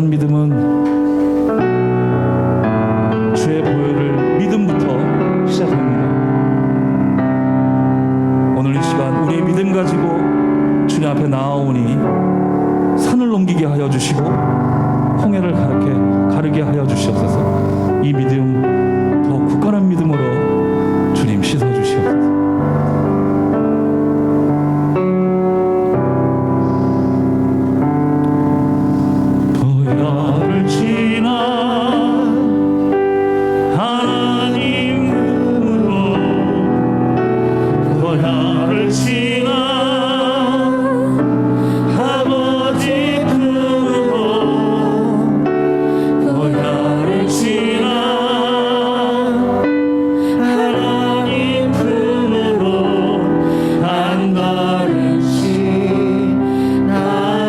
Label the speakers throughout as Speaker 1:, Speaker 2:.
Speaker 1: 여러분, 믿음은 주의 보혈을 믿음부터 시작합니다. 오늘 이 시간 우리의 믿음 가지고 주님 앞에 나아오니 산을 넘기게 하여 주시고 홍해를 가르게 하여 주시옵소서. 이 믿음 더 굳건한 믿음으로 주님 씻어 주시옵소서. 보혈을 지나 하나님 품으로, 보혈을 지나 아버지 품으로, 보혈을 지나 하나님 품으로 한 걸음씩 나아가네.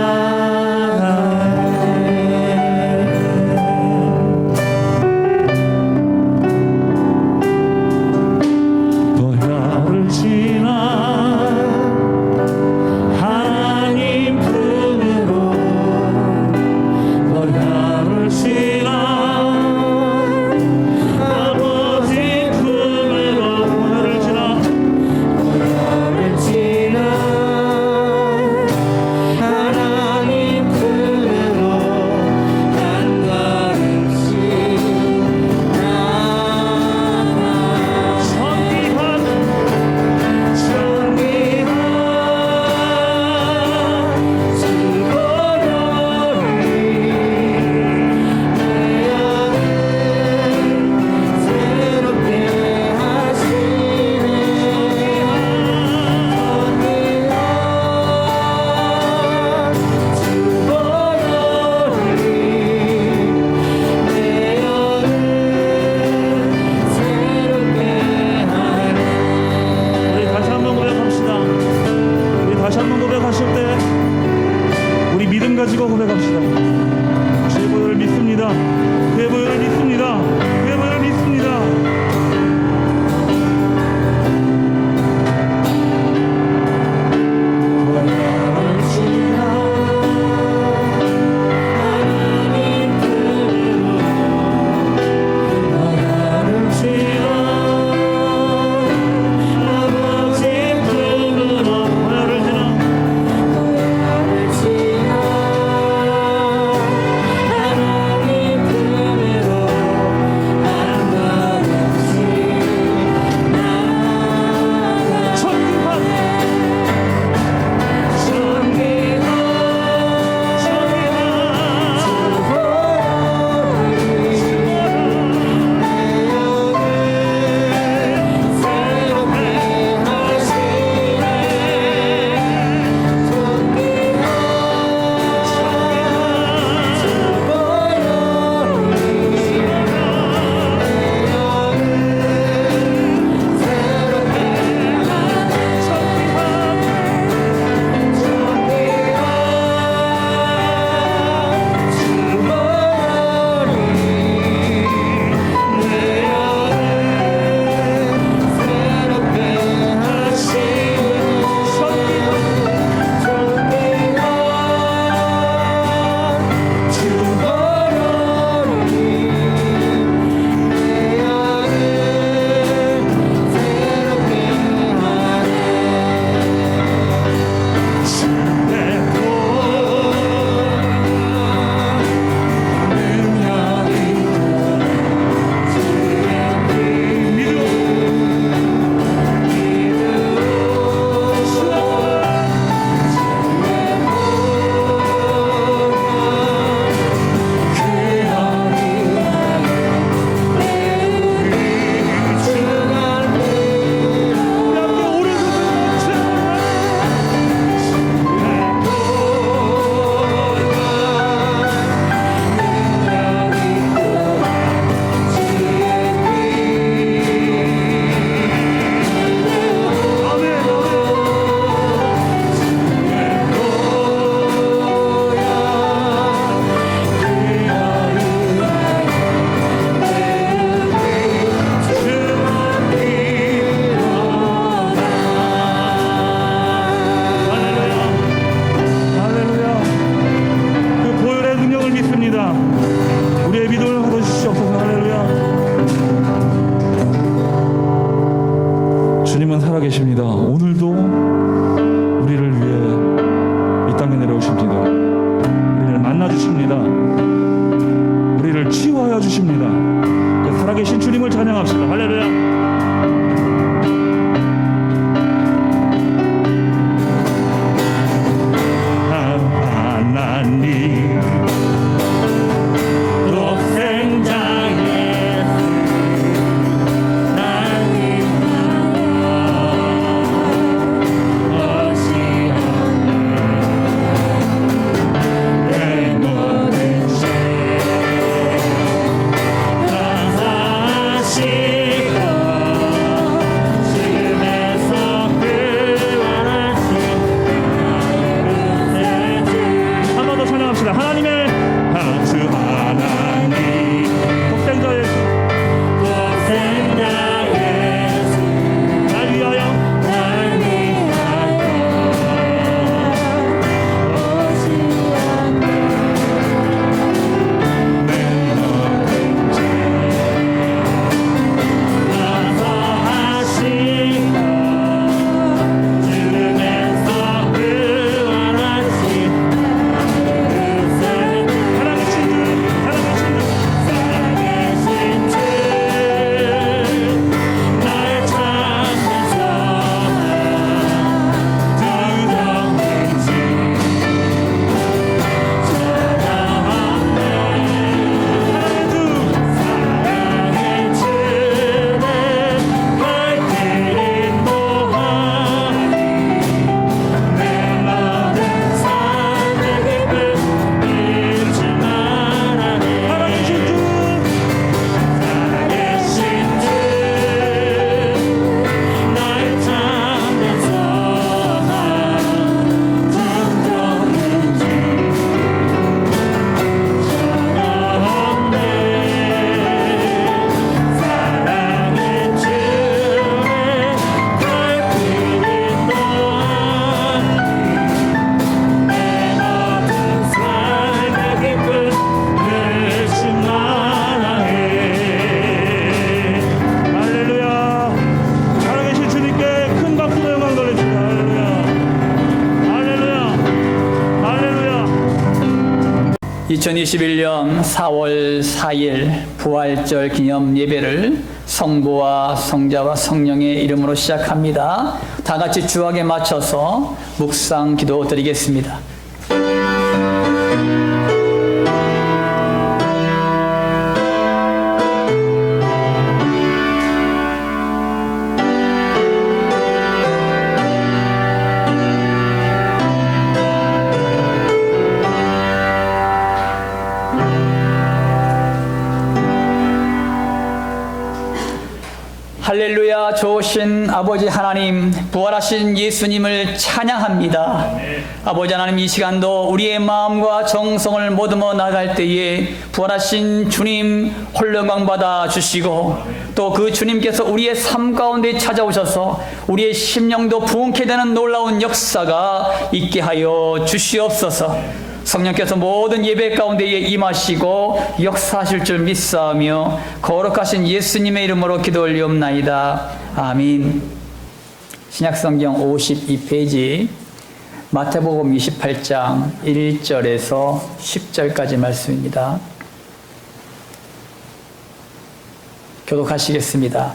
Speaker 1: 보혈을 지나 하나님 품으로, 보혈을 지나 아버지 품으로, 보혈을 지나
Speaker 2: 하나님 품으로 한 걸음씩 나아가.
Speaker 1: 정의한 우리 다시 한번 고백합시다. 우리 다시 한번 고백하실 때 우리 믿음 가지고 고백합시다. 주의 보혈을 믿습니다. 주의 보혈을 믿습니다. 주의 보혈을 믿습니다. 합시다. 하나님의 주 하나님 독생자 예수
Speaker 2: 독생자 예수
Speaker 1: 날 위하여
Speaker 2: 날 위하여 오시었네. 내 모든 죄 용서하시고 죽음에서 구원하신
Speaker 1: 살아계신 주
Speaker 2: 살아계신 주 날 찾는 사랑 두려운 주 사랑의 주는 발길이 모하니 내 모든 삶의 기쁨 잊지 말아내.
Speaker 1: 살아계신 주
Speaker 2: 살아계신 주 날 찾는 사랑 두려운 주 사랑의 주의 발길이 모아니 내 모든 삶의 기쁨 잊지 말아내.
Speaker 1: 할렐루야. 살아계신 주님께 큰 박수로 영광 돌립시다. 할렐루야. 할렐루야. 할렐루야.
Speaker 3: 2021년 4월 4일 부활절 기념 예배를 성부와 성자와 성령의 이름으로 시작합니다. 다 같이 주악에 맞춰서 묵상 기도 드리겠습니다. 할렐루야. 좋으신 아버지 하나님, 부활하신 예수님을 찬양합니다. 아버지 하나님, 이 시간도 우리의 마음과 정성을 모듬어 나갈 때에 부활하신 주님 홀로 영광 받아 주시고 또 그 주님께서 우리의 삶 가운데 찾아오셔서 우리의 심령도 부흥케 되는 놀라운 역사가 있게 하여 주시옵소서. 성령께서 모든 예배 가운데에 임하시고 역사하실 줄 믿사오며 거룩하신 예수님의 이름으로 기도 올리옵나이다. 아멘. 신약성경 52페이지 마태복음 28장 1절에서 10절까지 말씀입니다. 교독하시겠습니다.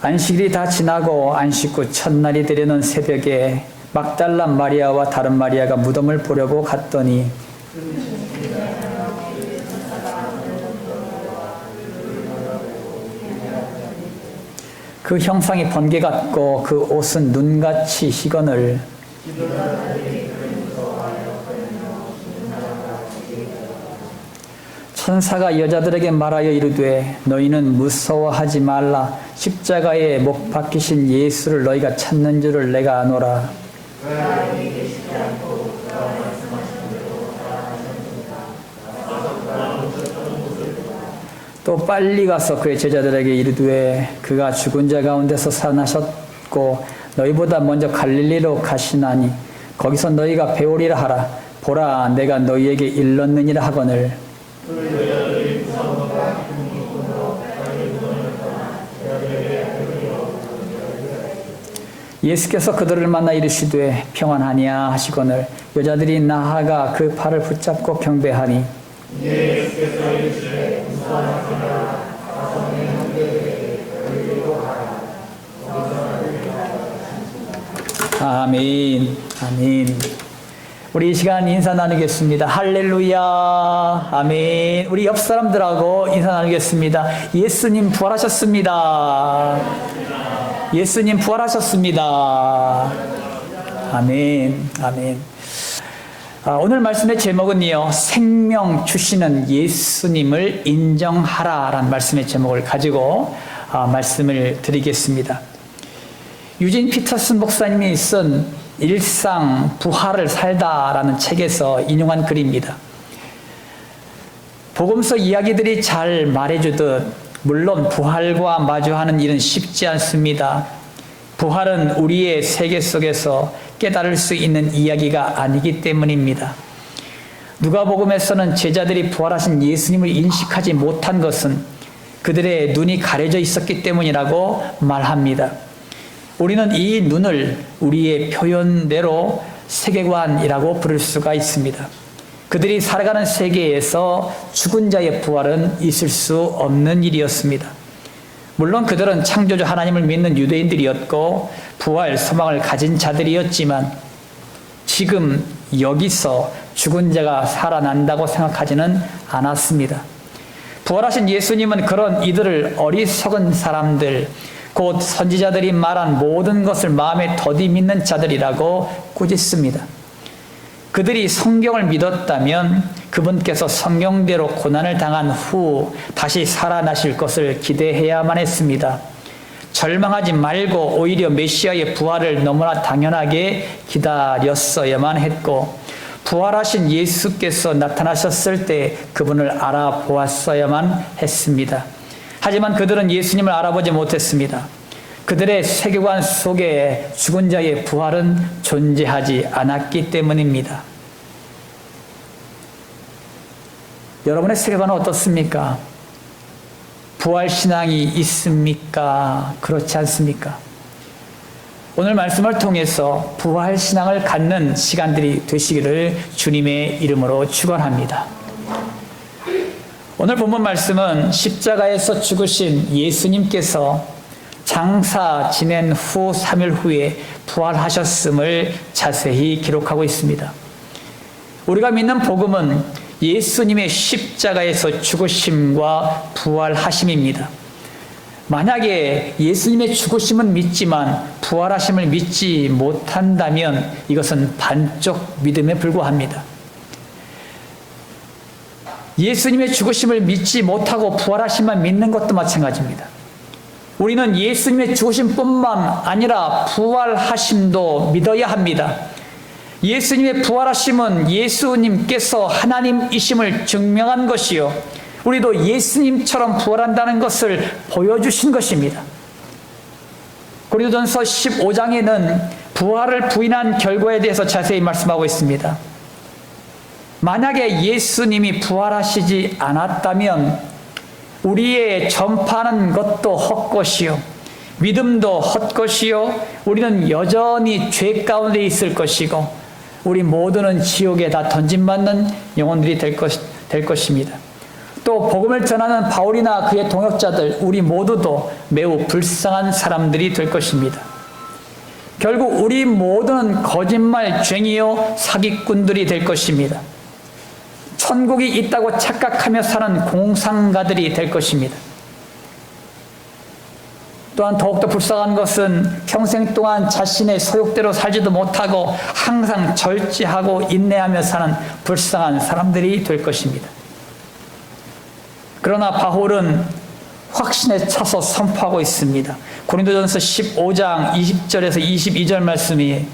Speaker 3: 안식일이 다 지나고 안식 후 첫날이 되려는 새벽에 막달라 마리아와 다른 마리아가 무덤을 보려고 갔더니 그 형상이 번개 같고 그 옷은 눈같이 희거늘 천사가 여자들에게 말하여 이르되 너희는 무서워하지 말라. 십자가에 못 박히신 예수를 너희가 찾는 줄을 내가 아노라. 또 빨리 가서 그의 제자들에게 이르되 그가 죽은 자 가운데서 살아나셨고 너희보다 먼저 갈릴리로 가시나니 거기서 너희가 배우리라 하라. 보라, 내가 너희에게 일렀느니라 하거늘. 예수께서 그들을 만나 이르시되 평안하냐 하시거늘 여자들이 나아가 그 팔을 붙잡고 경배하니 예수께서 이르시되 무서워하지 말라. 가서 내 형제들에게 그리로 하라. 아멘. 아멘. 우리 이 시간 인사 나누겠습니다. 할렐루야. 아멘. 우리 옆 사람들하고 인사 나누겠습니다. 예수님 부활하셨습니다. 예수님 부활하셨습니다. 아멘. 아멘. 오늘 말씀의 제목은요, 생명 주시는 예수님을 인정하라 라는 말씀의 제목을 가지고 말씀을 드리겠습니다. 유진 피터슨 목사님이 쓴 일상 부활을 살다라는 책에서 인용한 글입니다. 복음서 이야기들이 잘 말해주듯 물론 부활과 마주하는 일은 쉽지 않습니다. 부활은 우리의 세계 속에서 깨달을 수 있는 이야기가 아니기 때문입니다. 누가복음에서는 제자들이 부활하신 예수님을 인식하지 못한 것은 그들의 눈이 가려져 있었기 때문이라고 말합니다. 우리는 이 눈을 우리의 표현대로 세계관이라고 부를 수가 있습니다. 그들이 살아가는 세계에서 죽은 자의 부활은 있을 수 없는 일이었습니다. 물론 그들은 창조주 하나님을 믿는 유대인들이었고 부활 소망을 가진 자들이었지만 지금 여기서 죽은 자가 살아난다고 생각하지는 않았습니다. 부활하신 예수님은 그런 이들을 어리석은 사람들, 곧 선지자들이 말한 모든 것을 마음에 더디 믿는 자들이라고 꾸짖습니다. 그들이 성경을 믿었다면 그분께서 성경대로 고난을 당한 후 다시 살아나실 것을 기대해야만 했습니다. 절망하지 말고 오히려 메시아의 부활을 너무나 당연하게 기다렸어야만 했고 부활하신 예수께서 나타나셨을 때 그분을 알아보았어야만 했습니다. 하지만 그들은 예수님을 알아보지 못했습니다. 그들의 세계관 속에 죽은 자의 부활은 존재하지 않았기 때문입니다. 여러분의 세계관은 어떻습니까? 부활신앙이 있습니까? 그렇지 않습니까? 오늘 말씀을 통해서 부활신앙을 갖는 시간들이 되시기를 주님의 이름으로 축원합니다. 오늘 본문 말씀은 십자가에서 죽으신 예수님께서 장사 지낸 후 3일 후에 부활하셨음을 자세히 기록하고 있습니다. 우리가 믿는 복음은 예수님의 십자가에서 죽으심과 부활하심입니다. 만약에 예수님의 죽으심은 믿지만 부활하심을 믿지 못한다면 이것은 반쪽 믿음에 불과합니다. 예수님의 죽으심을 믿지 못하고 부활하심만 믿는 것도 마찬가지입니다. 우리는 예수님의 죽으심뿐만 아니라 부활하심도 믿어야 합니다. 예수님의 부활하심은 예수님께서 하나님이심을 증명한 것이요, 우리도 예수님처럼 부활한다는 것을 보여주신 것입니다. 고린도전서 15장에는 부활을 부인한 결과에 대해서 자세히 말씀하고 있습니다. 만약에 예수님이 부활하시지 않았다면 우리의 전파하는 것도 헛것이요, 믿음도 헛것이요, 우리는 여전히 죄 가운데 있을 것이고 우리 모두는 지옥에 다 던짐받는 영혼들이 될 것입니다. 또 복음을 전하는 바울이나 그의 동역자들, 우리 모두도 매우 불쌍한 사람들이 될 것입니다. 결국 우리 모두는 거짓말쟁이요 사기꾼들이 될 것입니다. 천국이 있다고 착각하며 사는 공상가들이 될 것입니다. 또한 더욱더 불쌍한 것은 평생 동안 자신의 소욕대로 살지도 못하고 항상 절제하고 인내하며 사는 불쌍한 사람들이 될 것입니다. 그러나 바울은 확신에 차서 선포하고 있습니다. 고린도전서 15장 20절에서 22절 말씀이,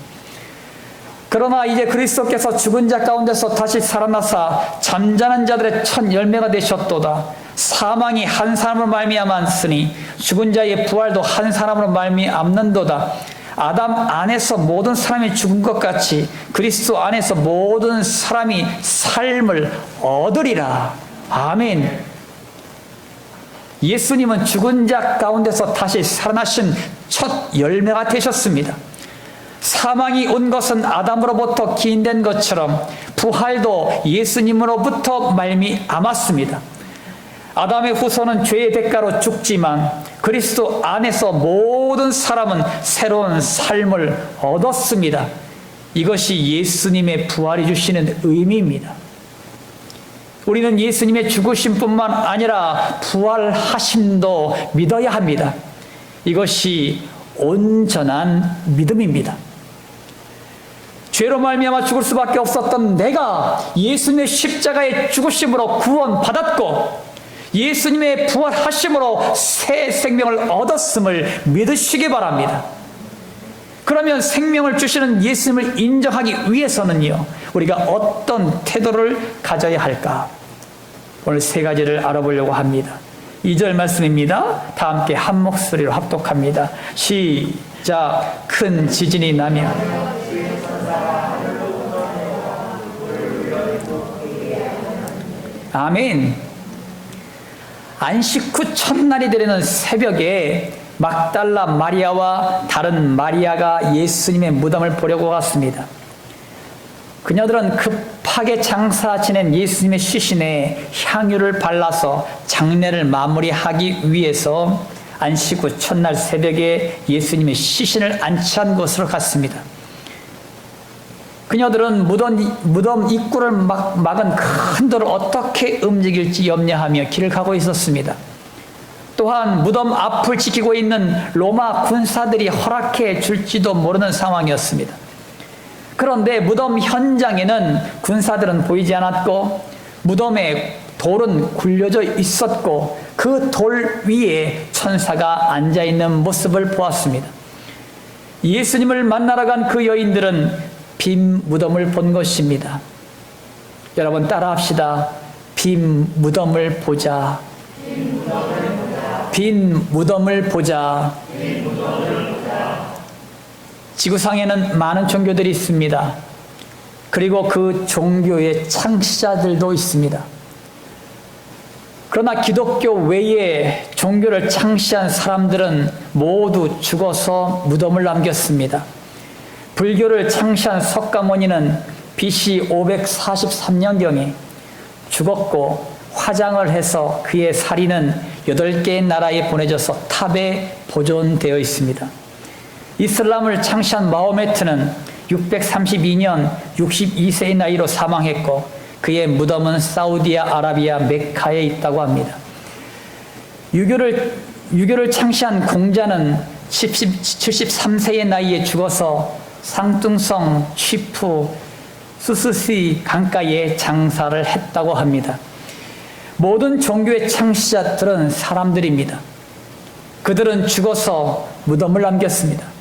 Speaker 3: 그러나 이제 그리스도께서 죽은 자 가운데서 다시 살아나사 잠자는 자들의 첫 열매가 되셨도다. 사망이 한 사람으로 말미암았으니 죽은 자의 부활도 한 사람으로 말미암는도다. 아담 안에서 모든 사람이 죽은 것 같이 그리스도 안에서 모든 사람이 삶을 얻으리라. 아멘. 예수님은 죽은 자 가운데서 다시 살아나신 첫 열매가 되셨습니다. 사망이 온 것은 아담으로부터 기인된 것처럼 부활도 예수님으로부터 말미암았습니다. 아담의 후손은 죄의 대가로 죽지만 그리스도 안에서 모든 사람은 새로운 삶을 얻었습니다. 이것이 예수님의 부활이 주시는 의미입니다. 우리는 예수님의 죽으심뿐만 아니라 부활하심도 믿어야 합니다. 이것이 온전한 믿음입니다. 죄로 말미암아 죽을 수밖에 없었던 내가 예수님의 십자가의 죽으심으로 구원받았고 예수님의 부활하심으로 새 생명을 얻었음을 믿으시기 바랍니다. 그러면 생명을 주시는 예수님을 인정하기 위해서는요, 우리가 어떤 태도를 가져야 할까? 오늘 세 가지를 알아보려고 합니다. 2절 말씀입니다. 다 함께 한 목소리로 합독합니다. 시작. 큰 지진이 나면 아멘. 안식 후 첫날이 되는 새벽에 막달라 마리아와 다른 마리아가 예수님의 무덤을 보려고 갔습니다. 그녀들은 급하게 장사 지낸 예수님의 시신에 향유를 발라서 장례를 마무리하기 위해서 안식 후 첫날 새벽에 예수님의 시신을 안치한 곳으로 갔습니다. 그녀들은 무덤 입구를 막은 큰 돌을 어떻게 움직일지 염려하며 길을 가고 있었습니다. 또한 무덤 앞을 지키고 있는 로마 군사들이 허락해 줄지도 모르는 상황이었습니다. 그런데 무덤 현장에는 군사들은 보이지 않았고 무덤에 돌은 굴려져 있었고 그 돌 위에 천사가 앉아있는 모습을 보았습니다. 예수님을 만나러 간 그 여인들은 빈 무덤을 본 것입니다. 여러분 따라합시다. 빈 무덤을 보자. 빈 무덤을 보자. 지구상에는 많은 종교들이 있습니다. 그리고 그 종교의 창시자들도 있습니다. 그러나 기독교 외에 종교를 창시한 사람들은 모두 죽어서 무덤을 남겼습니다. 불교를 창시한 석가모니는 BC 543년경에 죽었고 화장을 해서 그의 사리는 8개의 나라에 보내져서 탑에 보존되어 있습니다. 이슬람을 창시한 마호메트는 632년 62세의 나이로 사망했고 그의 무덤은 사우디아라비아 메카에 있다고 합니다. 유교를 창시한 공자는 73세의 나이에 죽어서 상뚱성 취푸 수스시 강가에 장사를 했다고 합니다. 모든 종교의 창시자들은 사람들입니다. 그들은 죽어서 무덤을 남겼습니다.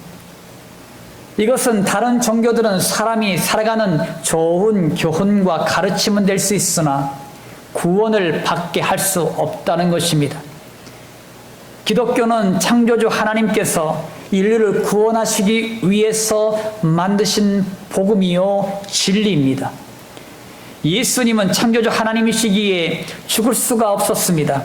Speaker 3: 이것은 다른 종교들은 사람이 살아가는 좋은 교훈과 가르침은 될 수 있으나 구원을 받게 할 수 없다는 것입니다. 기독교는 창조주 하나님께서 인류를 구원하시기 위해서 만드신 복음이요 진리입니다. 예수님은 창조주 하나님이시기에 죽을 수가 없었습니다.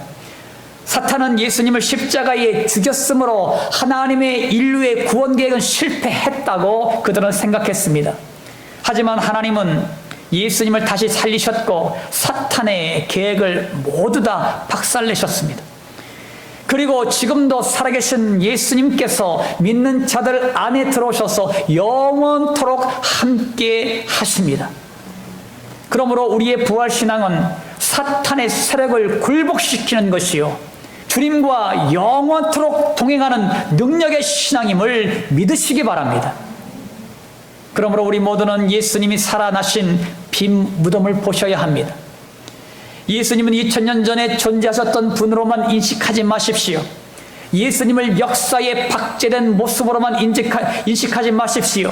Speaker 3: 사탄은 예수님을 십자가에 죽였으므로 하나님의 인류의 구원 계획은 실패했다고 그들은 생각했습니다. 하지만 하나님은 예수님을 다시 살리셨고 사탄의 계획을 모두 다 박살내셨습니다. 그리고 지금도 살아계신 예수님께서 믿는 자들 안에 들어오셔서 영원토록 함께 하십니다. 그러므로 우리의 부활신앙은 사탄의 세력을 굴복시키는 것이요 주님과 영원토록 동행하는 능력의 신앙임을 믿으시기 바랍니다. 그러므로 우리 모두는 예수님이 살아나신 빈 무덤을 보셔야 합니다. 예수님은 2000년 전에 존재하셨던 분으로만 인식하지 마십시오. 예수님을 역사에 박제된 모습으로만 인식하지 마십시오.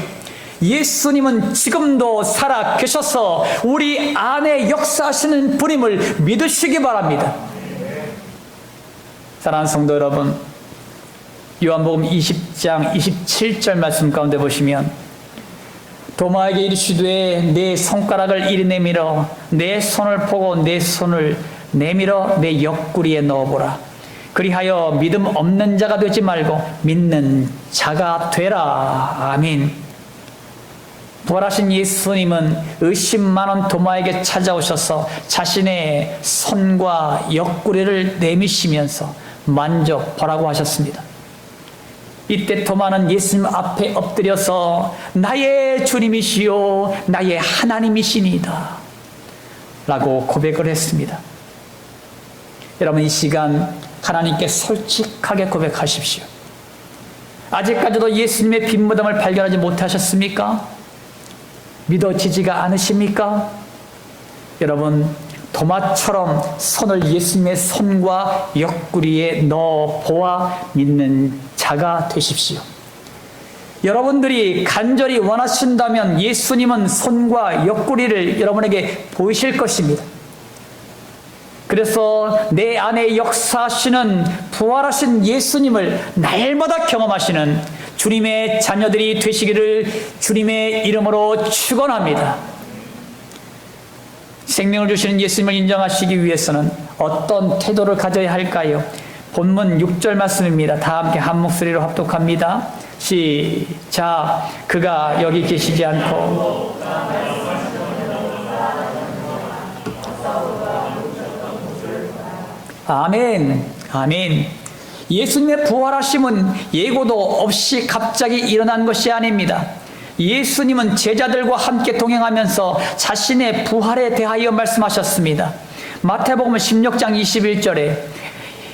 Speaker 3: 예수님은 지금도 살아 계셔서 우리 안에 역사하시는 분임을 믿으시기 바랍니다. 사랑하는 성도 여러분, 요한복음 20장 27절 말씀 가운데 보시면 도마에게 이르시되 내 손가락을 이리 내밀어 내 손을 보고 내 손을 내밀어 내 옆구리에 넣어보라. 그리하여 믿음 없는 자가 되지 말고 믿는 자가 되라. 아멘. 부활하신 예수님은 의심 많은 도마에게 찾아오셔서 자신의 손과 옆구리를 내미시면서 만져보라고 하셨습니다. 이때 도마는 예수님 앞에 엎드려서 나의 주님이시요 나의 하나님이시니이다 라고 고백을 했습니다. 여러분 이 시간 하나님께 솔직하게 고백하십시오. 아직까지도 예수님의 빈 무덤을 발견하지 못하셨습니까? 믿어지지가 않으십니까? 여러분 도마처럼 손을 예수님의 손과 옆구리에 넣어 보아 믿는 자가 되십시오. 여러분들이 간절히 원하신다면 예수님은 손과 옆구리를 여러분에게 보이실 것입니다. 그래서 내 안에 역사하시는 부활하신 예수님을 날마다 경험하시는 주님의 자녀들이 되시기를 주님의 이름으로 축원합니다. 생명을 주시는 예수님을 인정하시기 위해서는 어떤 태도를 가져야 할까요? 본문 6절 말씀입니다. 다 함께 한 목소리로 합독합니다. 시작. 그가 여기 계시지 않고 아멘. 아멘. 예수님의 부활하심은 예고도 없이 갑자기 일어난 것이 아닙니다. 예수님은 제자들과 함께 동행하면서 자신의 부활에 대하여 말씀하셨습니다. 마태복음 16장 21절에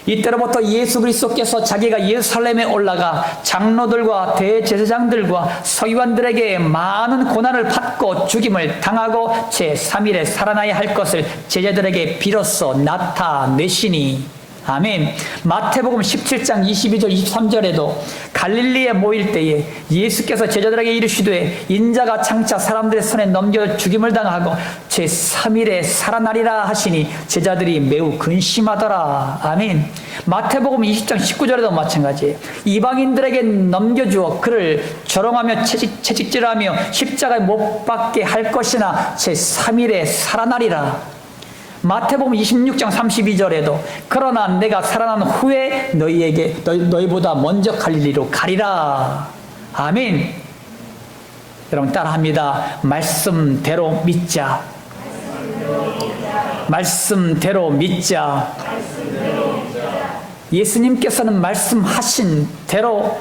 Speaker 3: 이때로부터 예수 그리스도께서 자기가 예루살렘에 올라가 장로들과 대제사장들과 서기관들에게 많은 고난을 받고 죽임을 당하고 제3일에 살아나야 할 것을 제자들에게 비로소 나타내시니 아멘. 마태복음 17장 22절 23절에도 갈릴리에 모일 때에 예수께서 제자들에게 이르시되 인자가 장차 사람들의 손에 넘겨 죽임을 당하고 제3일에 살아나리라 하시니 제자들이 매우 근심하더라. 아멘. 마태복음 20장 19절에도 마찬가지예요. 이방인들에게 넘겨주어 그를 조롱하며 채찍질하며 십자가에 못 박게 할 것이나 제3일에 살아나리라. 마태복음 26장 32절에도 그러나 내가 살아난 후에 너희보다 먼저 갈릴리로 가리라. 아멘. 여러분 따라합니다. 말씀대로 믿자. 말씀대로 믿자. 예수님께서는 말씀하신 대로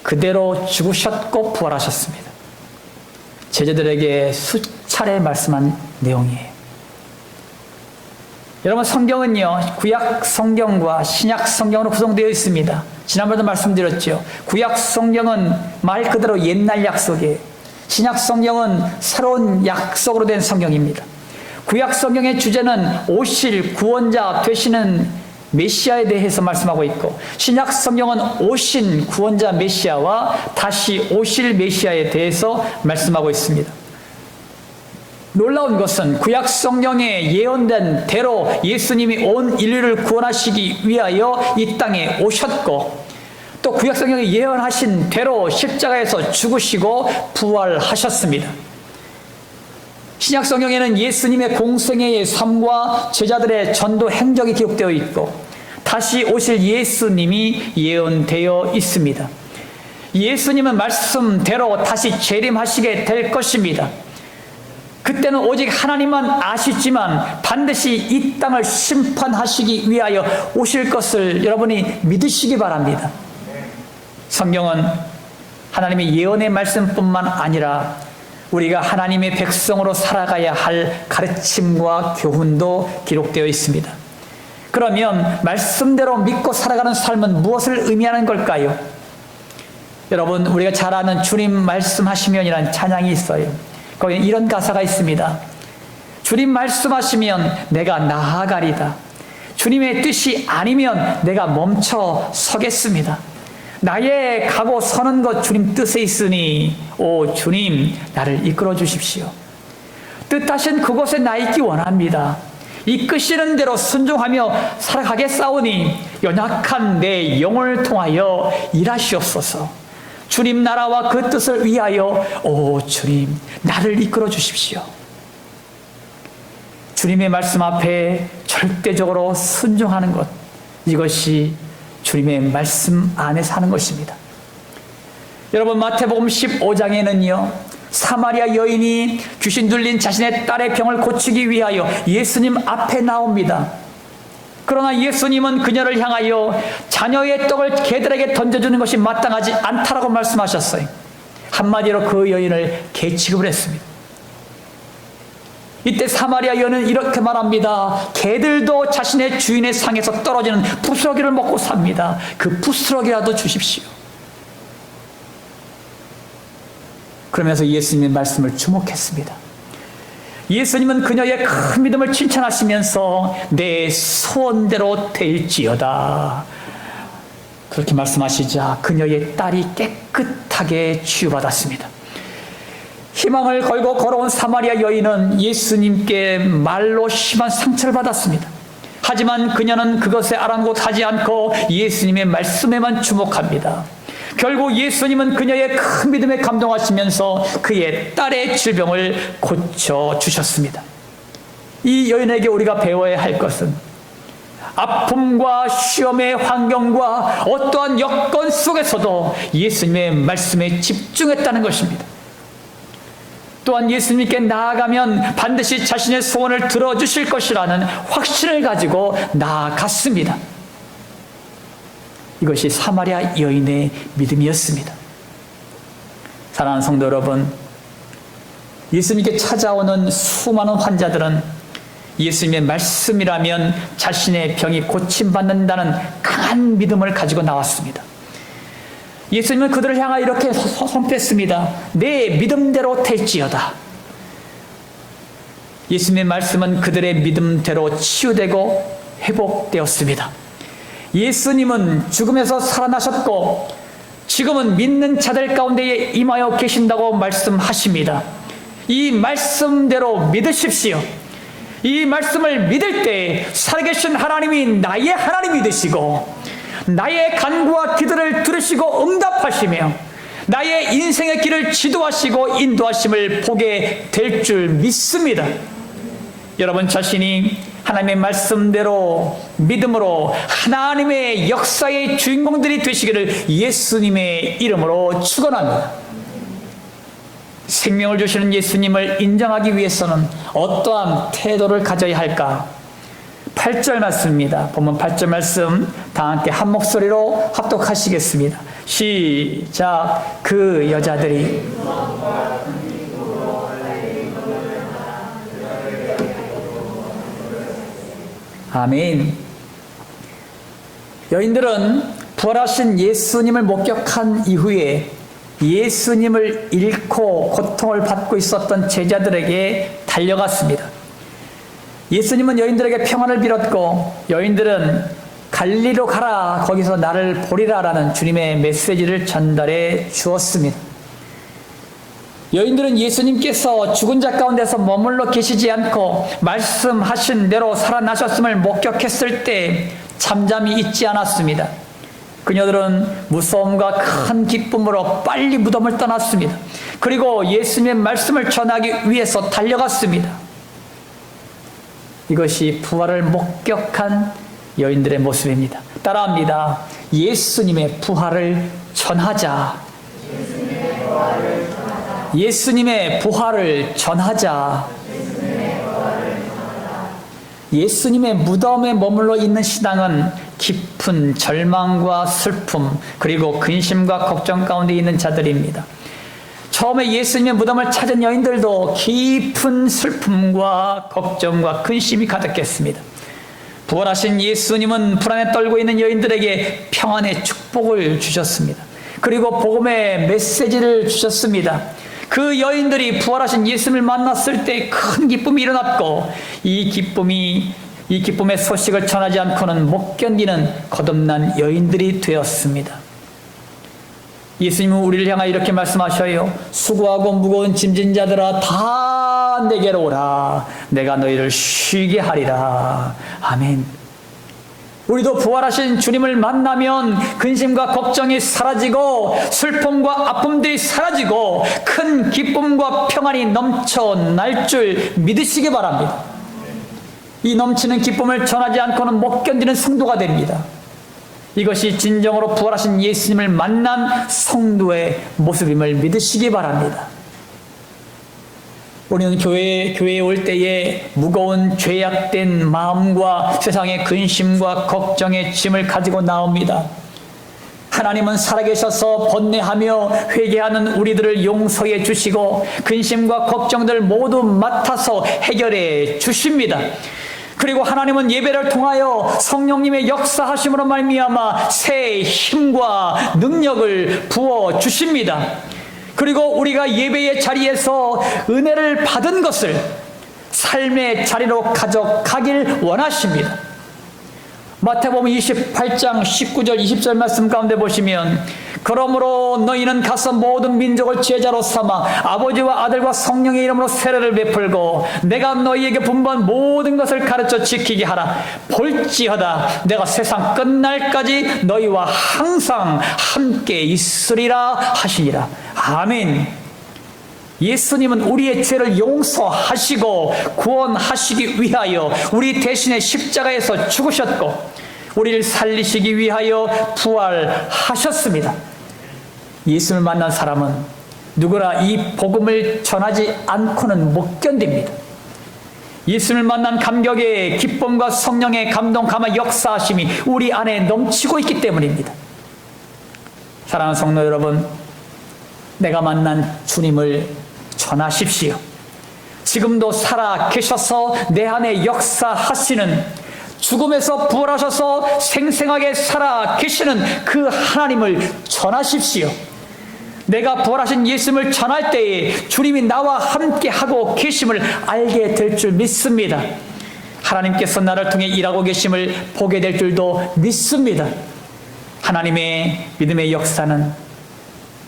Speaker 3: 그대로 죽으셨고 부활하셨습니다. 제자들에게 수차례 말씀한 내용이에요. 여러분 성경은요 구약 성경과 신약 성경으로 구성되어 있습니다. 지난번에도 말씀드렸죠. 구약 성경은 말 그대로 옛날 약속이에요. 신약 성경은 새로운 약속으로 된 성경입니다. 구약 성경의 주제는 오실 구원자 되시는 메시아에 대해서 말씀하고 있고 신약 성경은 오신 구원자 메시아와 다시 오실 메시아에 대해서 말씀하고 있습니다. 놀라운 것은 구약 성경에 예언된 대로 예수님이 온 인류를 구원하시기 위하여 이 땅에 오셨고 또 구약 성경에 예언하신 대로 십자가에서 죽으시고 부활하셨습니다. 신약 성경에는 예수님의 공생애의 삶과 제자들의 전도 행적이 기록되어 있고 다시 오실 예수님이 예언되어 있습니다. 예수님은 말씀대로 다시 재림하시게 될 것입니다. 그때는 오직 하나님만 아시지만 반드시 이 땅을 심판하시기 위하여 오실 것을 여러분이 믿으시기 바랍니다. 성경은 하나님의 예언의 말씀뿐만 아니라 우리가 하나님의 백성으로 살아가야 할 가르침과 교훈도 기록되어 있습니다. 그러면 말씀대로 믿고 살아가는 삶은 무엇을 의미하는 걸까요? 여러분 우리가 잘 아는 주님 말씀하시면이라는 찬양이 있어요. 거기에 이런 가사가 있습니다. 주님 말씀하시면 내가 나아가리다. 주님의 뜻이 아니면 내가 멈춰 서겠습니다. 나의 가고 서는 것 주님 뜻에 있으니 오 주님 나를 이끌어 주십시오. 뜻하신 그곳에 나 있기 원합니다. 이끄시는 대로 순종하며 살아가겠사오니 연약한 내 영혼을 통하여 일하시옵소서. 주님 나라와 그 뜻을 위하여 오 주님 나를 이끌어 주십시오. 주님의 말씀 앞에 절대적으로 순종하는 것, 이것이 주님의 말씀 안에 사는 것입니다. 여러분 마태복음 15장에는요 사마리아 여인이 귀신 들린 자신의 딸의 병을 고치기 위하여 예수님 앞에 나옵니다. 그러나 예수님은 그녀를 향하여 자녀의 떡을 개들에게 던져주는 것이 마땅하지 않다라고 말씀하셨어요. 한마디로 그 여인을 개 취급을 했습니다. 이때 사마리아 여인은 이렇게 말합니다. 개들도 자신의 주인의 상에서 떨어지는 부스러기를 먹고 삽니다. 그 부스러기라도 주십시오. 그러면서 예수님의 말씀을 주목했습니다. 예수님은 그녀의 큰 믿음을 칭찬하시면서 내 소원대로 될지어다. 그렇게 말씀하시자 그녀의 딸이 깨끗하게 치유받았습니다. 희망을 걸고 걸어온 사마리아 여인은 예수님께 말로 심한 상처를 받았습니다. 하지만 그녀는 그것에 아랑곳하지 않고 예수님의 말씀에만 주목합니다. 결국 예수님은 그녀의 큰 믿음에 감동하시면서 그의 딸의 질병을 고쳐주셨습니다. 이 여인에게 우리가 배워야 할 것은 아픔과 시험의 환경과 어떠한 여건 속에서도 예수님의 말씀에 집중했다는 것입니다. 또한 예수님께 나아가면 반드시 자신의 소원을 들어주실 것이라는 확신을 가지고 나아갔습니다. 이것이 사마리아 여인의 믿음이었습니다. 사랑하는 성도 여러분, 예수님께 찾아오는 수많은 환자들은 예수님의 말씀이라면 자신의 병이 고침받는다는 강한 믿음을 가지고 나왔습니다. 예수님은 그들을 향하여 이렇게 선포했습니다. 내 믿음대로 될지어다. 예수님의 말씀은 그들의 믿음대로 치유되고 회복되었습니다. 예수님은 죽음에서 살아나셨고 지금은 믿는 자들 가운데에 임하여 계신다고 말씀하십니다. 이 말씀대로 믿으십시오. 이 말씀을 믿을 때 살아계신 하나님이 나의 하나님이 되시고 나의 간구와 기도를 들으시고 응답하시며 나의 인생의 길을 지도하시고 인도하심을 보게 될 줄 믿습니다. 여러분 자신이 하나님의 말씀대로 믿음으로 하나님의 역사의 주인공들이 되시기를 예수님의 이름으로 축원합니다. 생명을 주시는 예수님을 인정하기 위해서는 어떠한 태도를 가져야 할까? 8절 말씀입니다. 본문 8절 말씀 다 함께 한 목소리로 합독하시겠습니다. 시작. 그 여자들이 아멘. 여인들은 부활하신 예수님을 목격한 이후에 예수님을 잃고 고통을 받고 있었던 제자들에게 달려갔습니다. 예수님은 여인들에게 평안을 빌었고 여인들은 갈리로 가라, 거기서 나를 보리라 라는 주님의 메시지를 전달해 주었습니다. 여인들은 예수님께서 죽은 자 가운데서 머물러 계시지 않고 말씀하신 대로 살아나셨음을 목격했을 때 잠잠히 있지 않았습니다. 그녀들은 무서움과 큰 기쁨으로 빨리 무덤을 떠났습니다. 그리고 예수님의 말씀을 전하기 위해서 달려갔습니다. 이것이 부활을 목격한 여인들의 모습입니다. 따라합니다. 예수님의 부활을 전하자. 예수님의 부활을 전하자. 예수님의 무덤에 머물러 있는 신앙은 깊은 절망과 슬픔 그리고 근심과 걱정 가운데 있는 자들입니다. 처음에 예수님의 무덤을 찾은 여인들도 깊은 슬픔과 걱정과 근심이 가득했습니다. 부활하신 예수님은 불안에 떨고 있는 여인들에게 평안의 축복을 주셨습니다. 그리고 복음의 메시지를 주셨습니다. 그 여인들이 부활하신 예수님을 만났을 때 큰 기쁨이 일어났고 이 기쁨의 소식을 전하지 않고는 못 견디는 거듭난 여인들이 되었습니다. 예수님은 우리를 향하여 이렇게 말씀하셔요. 수고하고 무거운 짐진 자들아 다 내게로 오라. 내가 너희를 쉬게 하리라. 아멘. 우리도 부활하신 주님을 만나면 근심과 걱정이 사라지고 슬픔과 아픔들이 사라지고 큰 기쁨과 평안이 넘쳐날 줄 믿으시기 바랍니다. 이 넘치는 기쁨을 전하지 않고는 못 견디는 성도가 됩니다. 이것이 진정으로 부활하신 예수님을 만난 성도의 모습임을 믿으시기 바랍니다. 우리는 교회에 올 때에 무거운 죄악된 마음과 세상의 근심과 걱정의 짐을 가지고 나옵니다. 하나님은 살아계셔서 번뇌하며 회개하는 우리들을 용서해 주시고 근심과 걱정들 모두 맡아서 해결해 주십니다. 그리고 하나님은 예배를 통하여 성령님의 역사하심으로 말미암아 새 힘과 능력을 부어 주십니다. 그리고 우리가 예배의 자리에서 은혜를 받은 것을 삶의 자리로 가져가길 원하십니다. 마태복음 28장 19절 20절 말씀 가운데 보시면 그러므로 너희는 가서 모든 민족을 제자로 삼아 아버지와 아들과 성령의 이름으로 세례를 베풀고 내가 너희에게 분부한 모든 것을 가르쳐 지키게 하라. 볼지어다 내가 세상 끝날까지 너희와 항상 함께 있으리라 하시니라. 아멘. 예수님은 우리의 죄를 용서하시고 구원하시기 위하여 우리 대신에 십자가에서 죽으셨고 우리를 살리시기 위하여 부활하셨습니다. 예수를 만난 사람은 누구나 이 복음을 전하지 않고는 못 견딥니다. 예수를 만난 감격에 기쁨과 성령의 감동, 감화, 역사하심이 우리 안에 넘치고 있기 때문입니다. 사랑하는 성도 여러분, 내가 만난 주님을 전하십시오. 지금도 살아 계셔서 내 안에 역사하시는, 죽음에서 부활하셔서 생생하게 살아 계시는 그 하나님을 전하십시오. 내가 부활하신 예수님을 전할 때에 주님이 나와 함께 하고 계심을 알게 될 줄 믿습니다. 하나님께서 나를 통해 일하고 계심을 보게 될 줄도 믿습니다. 하나님의 믿음의 역사는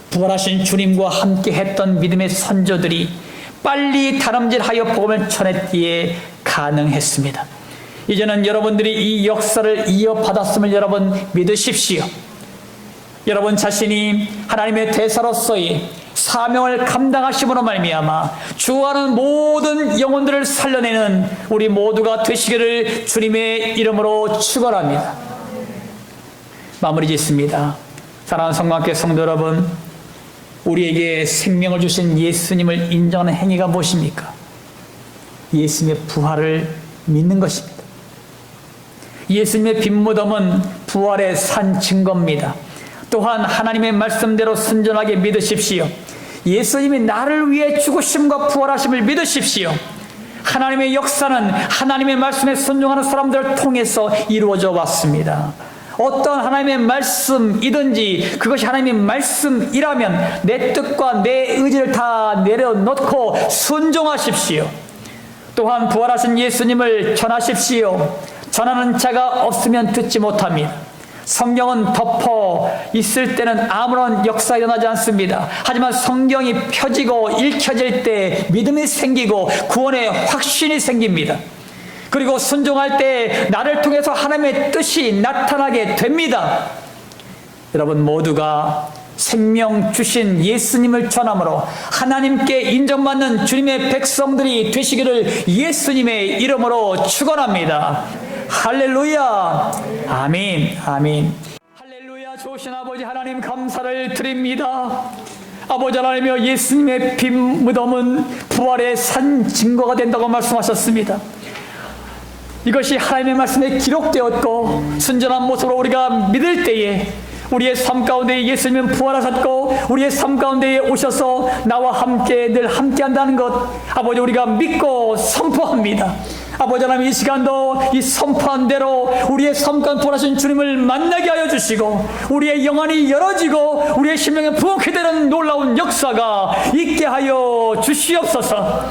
Speaker 3: 부활하신 주님과 함께 했던 믿음의 선조들이 빨리 다름질하여 복음을 전했기에 가능했습니다. 이제는 여러분들이 이 역사를 이어받았음을 여러분 믿으십시오. 여러분 자신이 하나님의 대사로서의 사명을 감당하심으로 말미암아 주하는 모든 영혼들을 살려내는 우리 모두가 되시기를 주님의 이름으로 축원합니다. 마무리 짓습니다. 사랑하는 성도님께 성도 여러분, 우리에게 생명을 주신 예수님을 인정하는 행위가 무엇입니까? 예수님의 부활을 믿는 것입니다. 예수님의 빈무덤은 부활의 산 증거입니다. 또한 하나님의 말씀대로 순전하게 믿으십시오. 예수님이 나를 위해 죽으심과 부활하심을 믿으십시오. 하나님의 역사는 하나님의 말씀에 순종하는 사람들을 통해서 이루어져 왔습니다. 어떤 하나님의 말씀이든지 그것이 하나님의 말씀이라면 내 뜻과 내 의지를 다 내려놓고 순종하십시오. 또한 부활하신 예수님을 전하십시오. 전하는 자가 없으면 듣지 못합니다. 성경은 덮어 있을 때는 아무런 역사가 일어나지 않습니다. 하지만 성경이 펴지고 읽혀질 때 믿음이 생기고 구원의 확신이 생깁니다. 그리고 순종할 때 나를 통해서 하나님의 뜻이 나타나게 됩니다. 여러분 모두가 생명 주신 예수님을 전함으로 하나님께 인정받는 주님의 백성들이 되시기를 예수님의 이름으로 축원합니다. 할렐루야. 아멘. 아멘. 할렐루야. 좋으신 아버지 하나님 감사를 드립니다. 아버지 하나님이여, 예수님의 빈 무덤은 부활의 산 증거가 된다고 말씀하셨습니다. 이것이 하나님의 말씀에 기록되었고 순전한 모습으로 우리가 믿을 때에 우리의 삶 가운데 예수님은 부활하셨고 우리의 삶 가운데 오셔서 나와 함께 늘 함께한다는 것, 아버지 우리가 믿고 선포합니다. 아버지 하나님, 이 시간도 이 선포한 대로 우리의 삶 가운데 부활하신 주님을 만나게 하여 주시고 우리의 영안이 열어지고 우리의 심령에 부흥케 되는 놀라운 역사가 있게 하여 주시옵소서.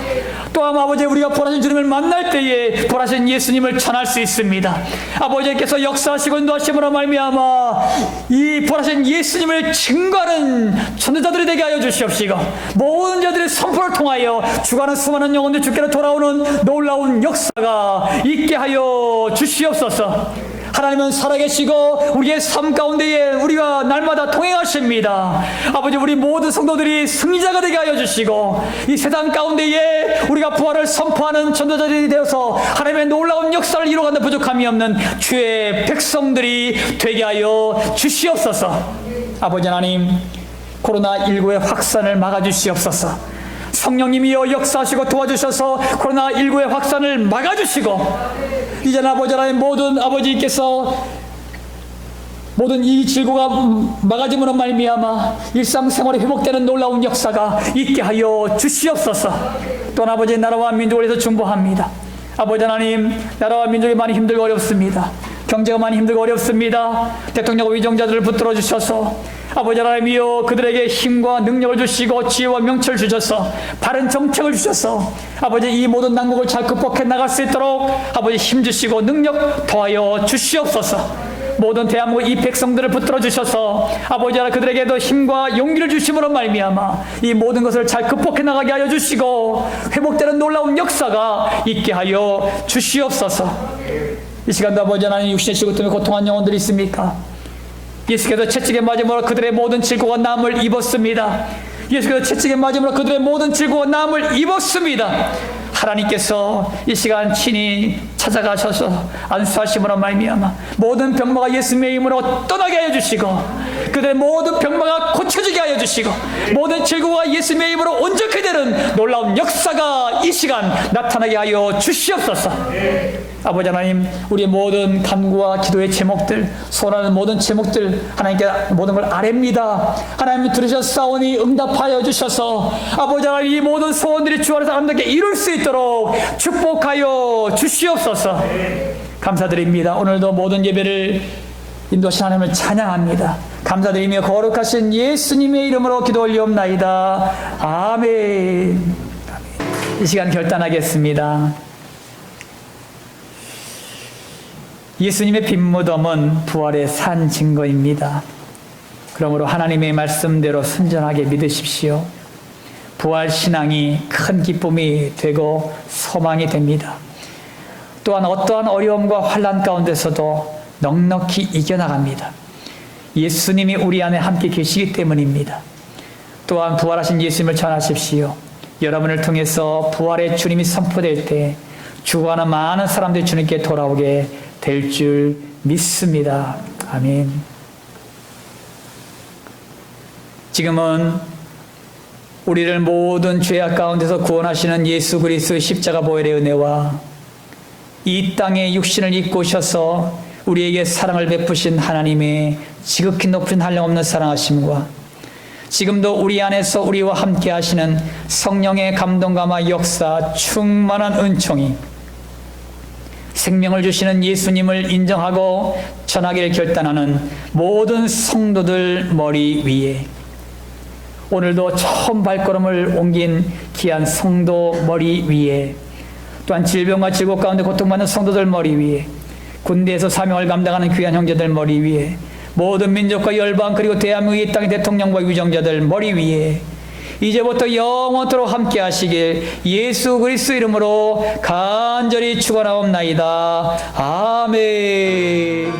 Speaker 3: 또한 아버지, 우리가 부활하신 주님을 만날 때에 부활하신 예수님을 전할 수 있습니다. 아버지께서 역사하시고 인도하심으로 말미암아 이 부활하신 예수님을 증거하는 전도자들이 되게 하여 주시옵시고 모든 자들의 선포를 통하여 죽어가는 수많은 영혼들 주께로 돌아오는 놀라운 역사가 있게 하여 주시옵소서. 하나님은 살아계시고 우리의 삶 가운데에 우리가 날마다 동행하십니다. 아버지, 우리 모든 성도들이 승리자가 되게 하여 주시고 이 세상 가운데에 우리가 부활을 선포하는 전도자들이 되어서 하나님의 놀라운 역사를 이루어가는 부족함이 없는 주의 백성들이 되게 하여 주시옵소서. 아버지 하나님, 코로나19의 확산을 막아주시옵소서. 성령님이여 역사하시고 도와주셔서 코로나19의 확산을 막아주시고 이제는 아버지 하나님, 모든 아버지께서 모든 이 질고가 막아짐으로 말미암아 일상생활이 회복되는 놀라운 역사가 있게 하여 주시옵소서. 또한 아버지, 나라와 민족을 위해서 중보합니다. 아버지 하나님, 나라와 민족이 많이 힘들고 어렵습니다. 경제가 많이 힘들고 어렵습니다. 대통령과 위정자들을 붙들어 주셔서 아버지 하나님이여 그들에게 힘과 능력을 주시고 지혜와 명철을 주셔서 바른 정책을 주셔서 아버지 이 모든 난국을 잘 극복해 나갈 수 있도록 아버지 힘 주시고 능력 더하여 주시옵소서. 모든 대한민국 이 백성들을 붙들어 주셔서 아버지 하나님 그들에게도 힘과 용기를 주심으로 말미암아 이 모든 것을 잘 극복해 나가게 하여 주시고 회복되는 놀라운 역사가 있게 하여 주시옵소서. 이 시간도 아버지 하나님 육신의 질고 때문에 고통한 영혼들이 있습니까? 예수께서 채찍에 맞음으로 그들의 모든 질고가 남을 입었습니다. 예수께서 채찍에 맞음으로 그들의 모든 질고가 남을 입었습니다. 하나님께서 이 시간 친히 찾아가셔서 안수하심으로 말미암아 모든 병마가 예수님의 이름으로 떠나게 하여 주시고 그들의 모든 병마가 고쳐지게 하여 주시고 모든 질고가 예수님의 이름으로 온전히 되는 놀라운 역사가 이 시간 나타나게 하여 주시옵소서. 아버지 하나님 우리의 모든 간구와 기도의 제목들 소원하는 모든 제목들 하나님께 모든 걸 아뢰입니다. 하나님 들으셨사오니 응답하여 주셔서 아버지 하나님 이 모든 소원들이 주 안에서 아름답게 이룰 수 있도록 축복하여 주시옵소서. 감사드립니다. 오늘도 모든 예배를 인도하신 하나님을 찬양합니다. 감사드리며 거룩하신 예수님의 이름으로 기도 올리옵나이다. 아멘. 이 시간 결단하겠습니다. 예수님의 빈무덤은 부활의 산 증거입니다. 그러므로 하나님의 말씀대로 순전하게 믿으십시오. 부활 신앙이 큰 기쁨이 되고 소망이 됩니다. 또한 어떠한 어려움과 환난 가운데서도 넉넉히 이겨나갑니다. 예수님이 우리 안에 함께 계시기 때문입니다. 또한 부활하신 예수님을 전하십시오. 여러분을 통해서 부활의 주님이 선포될 때 죽어가는 많은 사람들이 주님께 돌아오게 될 줄 믿습니다. 아멘. 지금은 우리를 모든 죄악 가운데서 구원하시는 예수 그리스도의 십자가 보혈의 은혜와 이 땅에 육신을 입고 오셔서 우리에게 사랑을 베푸신 하나님의 지극히 높은 한량없는 사랑하심과 지금도 우리 안에서 우리와 함께 하시는 성령의 감동감화 역사 충만한 은총이 생명을 주시는 예수님을 인정하고 전하기를 결단하는 모든 성도들 머리 위에 오늘도 처음 발걸음을 옮긴 귀한 성도 머리 위에 또한 질병과 질곡 가운데 고통받는 성도들 머리 위에 군대에서 사명을 감당하는 귀한 형제들 머리 위에 모든 민족과 열방 그리고 대한민국 이 땅의 대통령과 위정자들 머리 위에 이제부터 영원토록 함께 하시길 예수 그리스도 이름으로 간절히 축원하옵나이다. 아멘.